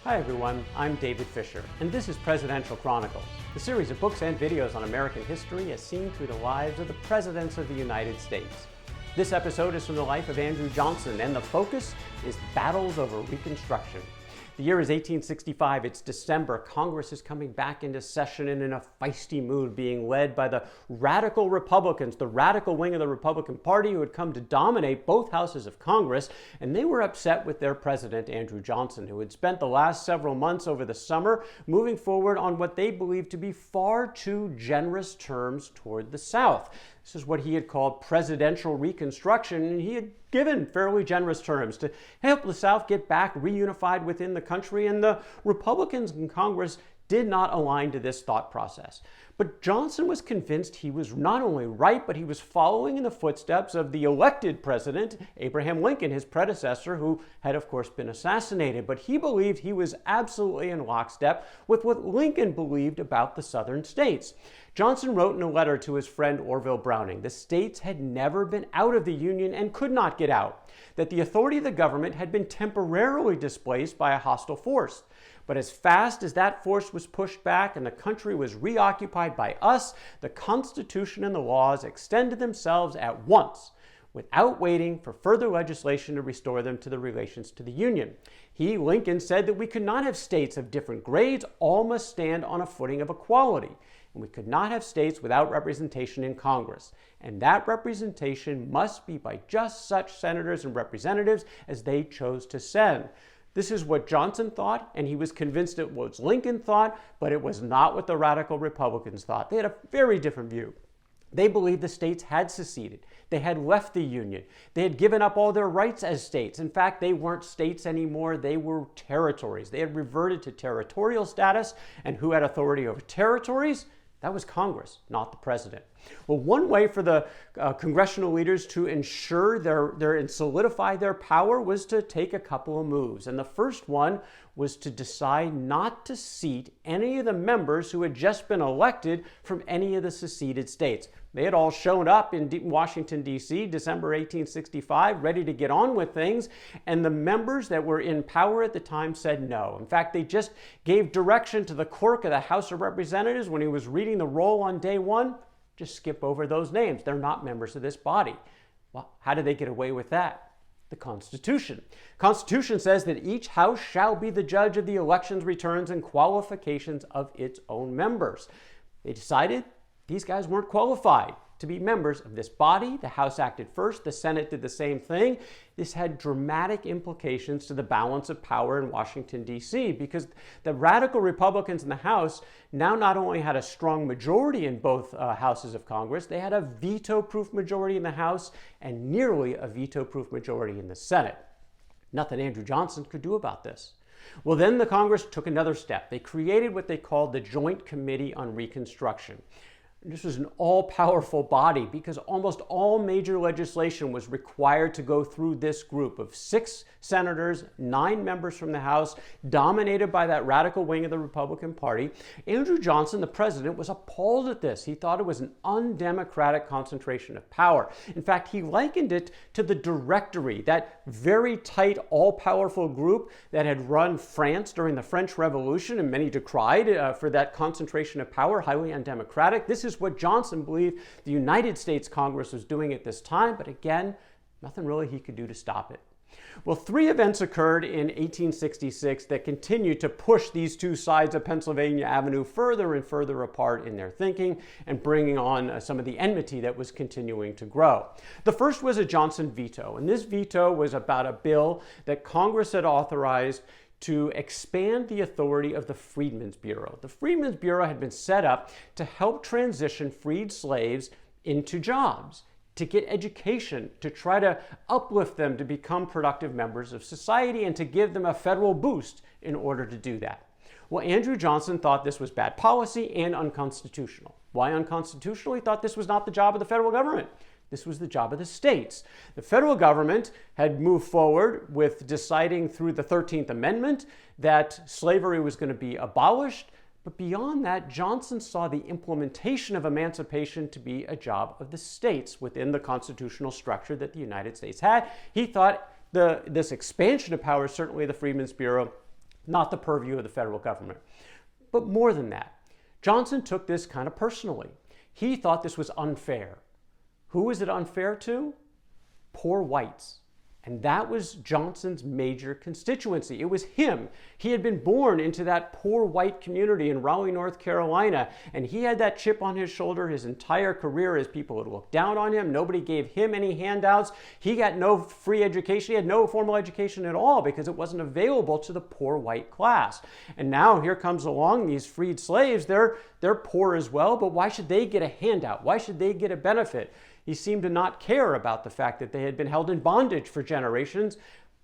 Hi everyone, I'm David Fisher, and this is Presidential Chronicles, the series of books and videos on American history as seen through the lives of the presidents of the United States. This episode is from the life of Andrew Johnson, and the focus is battles over Reconstruction. The year is 1865, it's December, Congress is coming back into session and in a feisty mood, being led by the radical Republicans, the radical wing of the Republican Party who had come to dominate both houses of Congress, and they were upset with their president, Andrew Johnson, who had spent the last several months over the summer moving forward on what they believed to be far too generous terms toward the South. This is what he had called presidential reconstruction, and he had given fairly generous terms to help the South get back reunified within the country, and the Republicans in Congress did not align to this thought process. But Johnson was convinced he was not only right, but he was following in the footsteps of the elected president, Abraham Lincoln, his predecessor, who had, of course, been assassinated. But he believed he was absolutely in lockstep with what Lincoln believed about the southern states. Johnson wrote in a letter to his friend Orville Browning, the states had never been out of the Union and could not get out, that the authority of the government had been temporarily displaced by a hostile force. But as fast as that force was pushed back and the country was reoccupied by us, the Constitution and the laws extended themselves at once, without waiting for further legislation to restore them to the relations to the Union. He, Lincoln, said that we could not have states of different grades, all must stand on a footing of equality. And we could not have states without representation in Congress. And that representation must be by just such senators and representatives as they chose to send. This is what Johnson thought, and he was convinced it was Lincoln thought, but it was not what the radical Republicans thought. They had a very different view. They believed the states had seceded. They had left the Union. They had given up all their rights as states. In fact, they weren't states anymore. They were territories. They had reverted to territorial status, and who had authority over territories? That was Congress, not the president. Well, one way for the congressional leaders to ensure and solidify their power was to take a couple of moves. And the first one was to decide not to seat any of the members who had just been elected from any of the seceded states. They had all shown up in Washington, D.C., December 1865, ready to get on with things, and the members that were in power at the time said no. In fact, they just gave direction to the clerk of the House of Representatives when he was reading the roll on day one, just skip over those names. They're not members of this body. Well, how did they get away with that? The Constitution. Constitution says that each house shall be the judge of the elections, returns, and qualifications of its own members. They decided these guys weren't qualified to be members of this body. The House acted first. The Senate did the same thing. This had dramatic implications to the balance of power in Washington, D.C., because the radical Republicans in the House now not only had a strong majority in both houses of Congress, they had a veto-proof majority in the House and nearly a veto-proof majority in the Senate. Nothing Andrew Johnson could do about this. Well, then the Congress took another step. They created what they called the Joint Committee on Reconstruction. This was an all-powerful body because almost all major legislation was required to go through this group of 6 senators, 9 members from the House, dominated by that radical wing of the Republican Party. Andrew Johnson, the president, was appalled at this. He thought it was an undemocratic concentration of power. In fact, he likened it to the Directory, that very tight, all-powerful group that had run France during the French Revolution, and many decried for that concentration of power, highly undemocratic. This is what Johnson believed the United States Congress was doing at this time, but again, nothing really he could do to stop it. Well, 3 events occurred in 1866 that continued to push these two sides of Pennsylvania Avenue further and further apart in their thinking and bringing on some of the enmity that was continuing to grow. The first was a Johnson veto, and this veto was about a bill that Congress had authorized to expand the authority of the Freedmen's Bureau. The Freedmen's Bureau had been set up to help transition freed slaves into jobs, to get education, to try to uplift them to become productive members of society, and to give them a federal boost in order to do that. Well, Andrew Johnson thought this was bad policy and unconstitutional. Why unconstitutional? He thought this was not the job of the federal government. This was the job of the states. The federal government had moved forward with deciding through the 13th Amendment that slavery was going to be abolished. But beyond that, Johnson saw the implementation of emancipation to be a job of the states within the constitutional structure that the United States had. He thought this expansion of power, certainly the Freedmen's Bureau, not the purview of the federal government. But more than that, Johnson took this kind of personally. He thought this was unfair. Who was it unfair to? Poor whites. And that was Johnson's major constituency. It was him. He had been born into that poor white community in Raleigh, North Carolina, and he had that chip on his shoulder his entire career as people would look down on him. Nobody gave him any handouts. He got no free education. He had no formal education at all because it wasn't available to the poor white class. And now here comes along these freed slaves. They're poor as well, but why should they get a handout? Why should they get a benefit? He seemed to not care about the fact that they had been held in bondage for generations.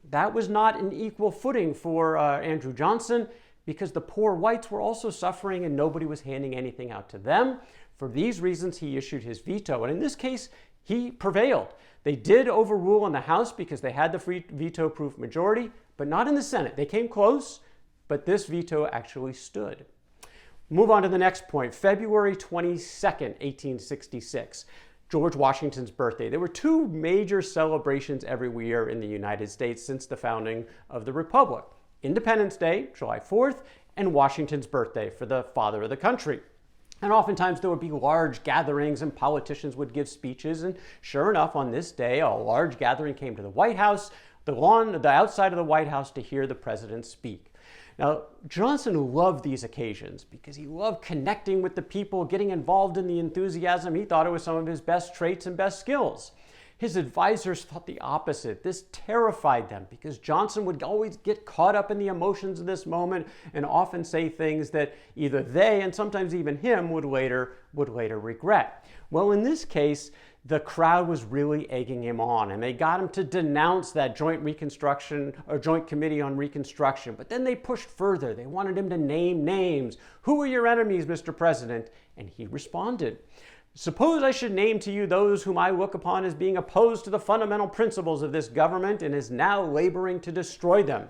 That was not an equal footing for Andrew Johnson because the poor whites were also suffering and nobody was handing anything out to them. For these reasons, he issued his veto. And in this case, he prevailed. They did overrule in the House because they had the free veto-proof majority, but not in the Senate. They came close, but this veto actually stood. Move on to the next point, February 22nd, 1866. George Washington's birthday. There were two major celebrations every year in the United States since the founding of the Republic. Independence Day, July 4th, and Washington's birthday for the father of the country. And oftentimes there would be large gatherings and politicians would give speeches. And sure enough, on this day, a large gathering came to the White House, the outside of the White House to hear the president speak. Now, Johnson loved these occasions because he loved connecting with the people, getting involved in the enthusiasm. He thought it was some of his best traits and best skills. His advisors thought the opposite. This terrified them because Johnson would always get caught up in the emotions of this moment and often say things that either they and sometimes even him would later regret. Well, in this case, the crowd was really egging him on, and they got him to denounce that joint committee on Reconstruction. But then they pushed further. They wanted him to name names. Who are your enemies, Mr. President? And he responded, suppose I should name to you those whom I look upon as being opposed to the fundamental principles of this government and is now laboring to destroy them.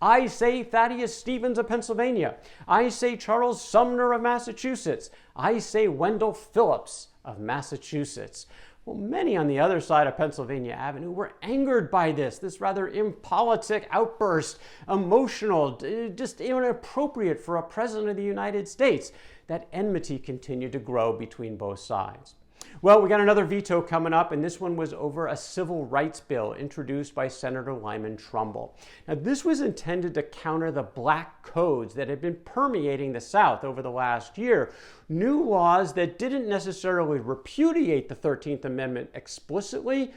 I say Thaddeus Stevens of Pennsylvania. I say Charles Sumner of Massachusetts. I say Wendell Phillips of Massachusetts. Well, many on the other side of Pennsylvania Avenue were angered by this rather impolitic outburst, emotional, just inappropriate for a president of the United States. That enmity continued to grow between both sides. Well, we got another veto coming up, and this one was over a civil rights bill introduced by Senator Lyman Trumbull. Now, this was intended to counter the black codes that had been permeating the South over the last year. New laws that didn't necessarily repudiate the 13th Amendment explicitly,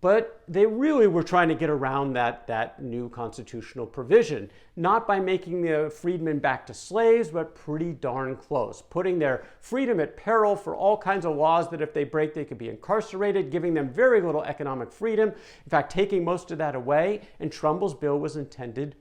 but they really were trying to get around that new constitutional provision, not by making the freedmen back to slaves, but pretty darn close, putting their freedom at peril for all kinds of laws that if they break, they could be incarcerated, giving them very little economic freedom, in fact, taking most of that away. And Trumbull's bill was intended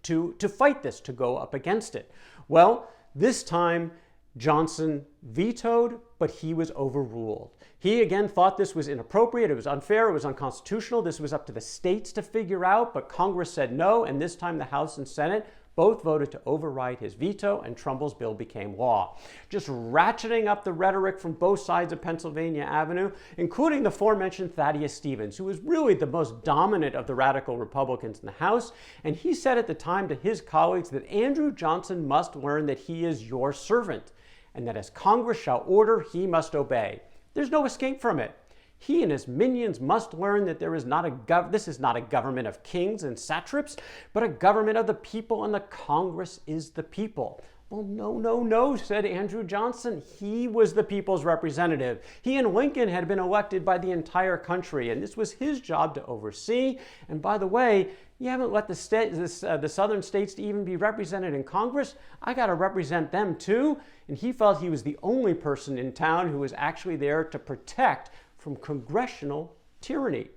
to fight this, to go up against it. Well, this time, Johnson vetoed, but he was overruled. He again thought this was inappropriate, it was unfair, it was unconstitutional. This was up to the states to figure out, but Congress said no, and this time the House and Senate both voted to override his veto, and Trumbull's bill became law. Just ratcheting up the rhetoric from both sides of Pennsylvania Avenue, including the aforementioned Thaddeus Stevens, who was really the most dominant of the radical Republicans in the House. And he said at the time to his colleagues that Andrew Johnson must learn that he is your servant, and that as Congress shall order, he must obey. There's no escape from it. He and his minions must learn that this is not a government of kings and satraps, but a government of the people, and the Congress is the people. Well, no, said Andrew Johnson. He was the people's representative. He and Lincoln had been elected by the entire country, and this was his job to oversee. And by the way, you haven't let the southern states to even be represented in Congress. I got to represent them too. And he felt he was the only person in town who was actually there to protect from congressional tyranny.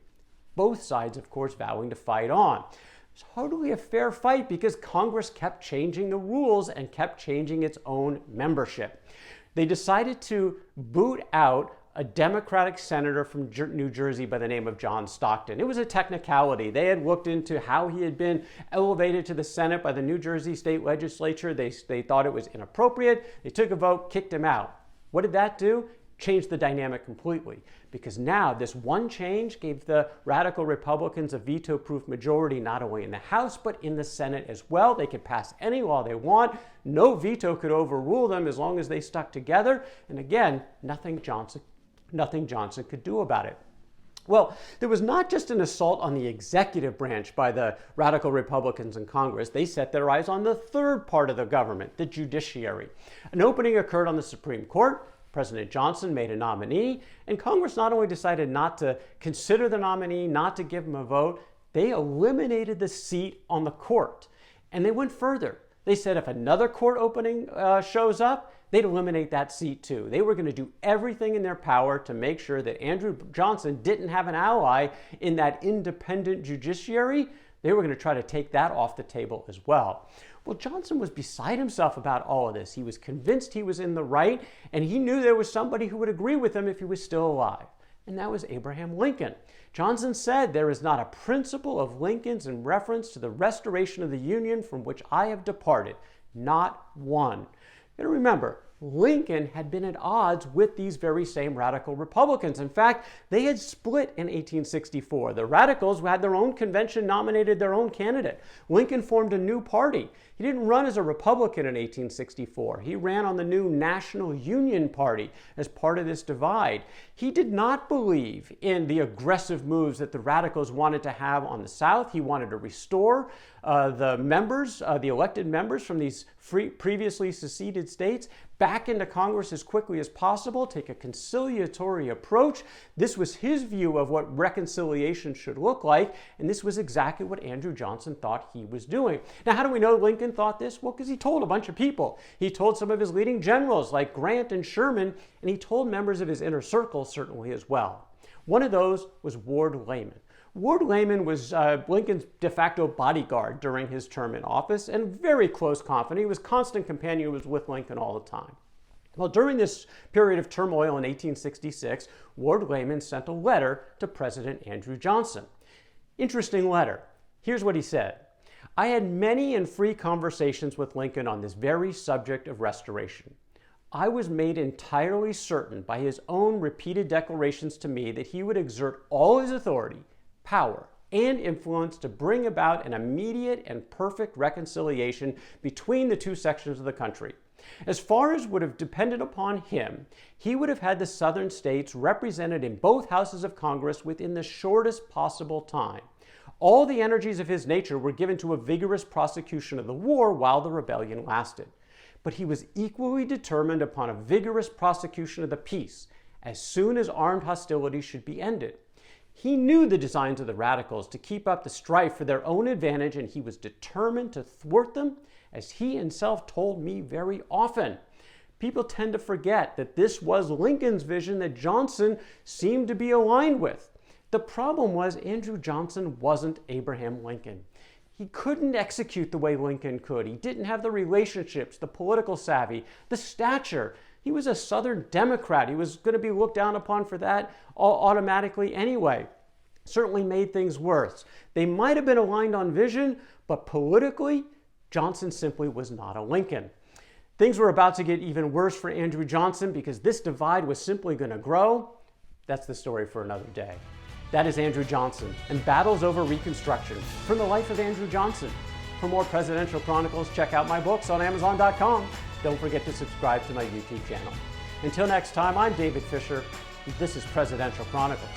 Both sides, of course, vowing to fight on. It's hardly a fair fight because Congress kept changing the rules and kept changing its own membership. They decided to boot out a Democratic senator from New Jersey by the name of John Stockton. It was a technicality. They had looked into how he had been elevated to the Senate by the New Jersey state legislature. They thought it was inappropriate. They took a vote, kicked him out. What did that do? changed the dynamic completely, because now this one change gave the radical Republicans a veto-proof majority not only in the House but in the Senate as well. They could pass any law they want. No veto could overrule them as long as they stuck together. And again, nothing Johnson could do about it. Well, there was not just an assault on the executive branch by the radical Republicans in Congress. They set their eyes on the third part of the government, the judiciary. An opening occurred on the Supreme Court. President Johnson made a nominee, and Congress not only decided not to consider the nominee, not to give him a vote, they eliminated the seat on the court. And they went further. They said if another court opening shows up, they'd eliminate that seat too. They were going to do everything in their power to make sure that Andrew Johnson didn't have an ally in that independent judiciary. They were going to try to take that off the table as well. Well, Johnson was beside himself about all of this. He was convinced he was in the right, and he knew there was somebody who would agree with him if he was still alive. And that was Abraham Lincoln. Johnson said, "There is not a principle of Lincoln's in reference to the restoration of the Union from which I have departed. Not one." You gotta remember, Lincoln had been at odds with these very same radical Republicans. In fact, they had split in 1864. The radicals had their own convention, nominated their own candidate. Lincoln formed a new party. He didn't run as a Republican in 1864. He ran on the new National Union Party as part of this divide. He did not believe in the aggressive moves that the radicals wanted to have on the South. He wanted to restore the elected members from these previously seceded states back into Congress as quickly as possible, take a conciliatory approach. This was his view of what reconciliation should look like, and this was exactly what Andrew Johnson thought he was doing. Now, how do we know Lincoln thought this? Well, because he told a bunch of people. He told some of his leading generals like Grant and Sherman, and he told members of his inner circle certainly as well. One of those was Ward Lamon. Ward Lamon was Lincoln's de facto bodyguard during his term in office and very close confidant. He was constant companion, was with Lincoln all the time. Well, during this period of turmoil in 1866, Ward Lamon sent a letter to President Andrew Johnson. Interesting letter. Here's what he said. "I had many and free conversations with Lincoln on this very subject of restoration. I was made entirely certain by his own repeated declarations to me that he would exert all his authority, power, and influence to bring about an immediate and perfect reconciliation between the two sections of the country. As far as would have depended upon him, he would have had the Southern states represented in both houses of Congress within the shortest possible time. All the energies of his nature were given to a vigorous prosecution of the war while the rebellion lasted. But he was equally determined upon a vigorous prosecution of the peace as soon as armed hostilities should be ended. He knew the designs of the radicals to keep up the strife for their own advantage, and he was determined to thwart them, as he himself told me very often." People tend to forget that this was Lincoln's vision that Johnson seemed to be aligned with. The problem was Andrew Johnson wasn't Abraham Lincoln. He couldn't execute the way Lincoln could. He didn't have the relationships, the political savvy, the stature. He was a Southern Democrat. He was going to be looked down upon for that automatically anyway. Certainly made things worse. They might have been aligned on vision, but politically, Johnson simply was not a Lincoln. Things were about to get even worse for Andrew Johnson because this divide was simply going to grow. That's the story for another day. That is Andrew Johnson and Battles Over Reconstruction from the life of Andrew Johnson. For more Presidential Chronicles, check out my books on Amazon.com. Don't forget to subscribe to my YouTube channel. Until next time, I'm David Fisher. This is Presidential Chronicles.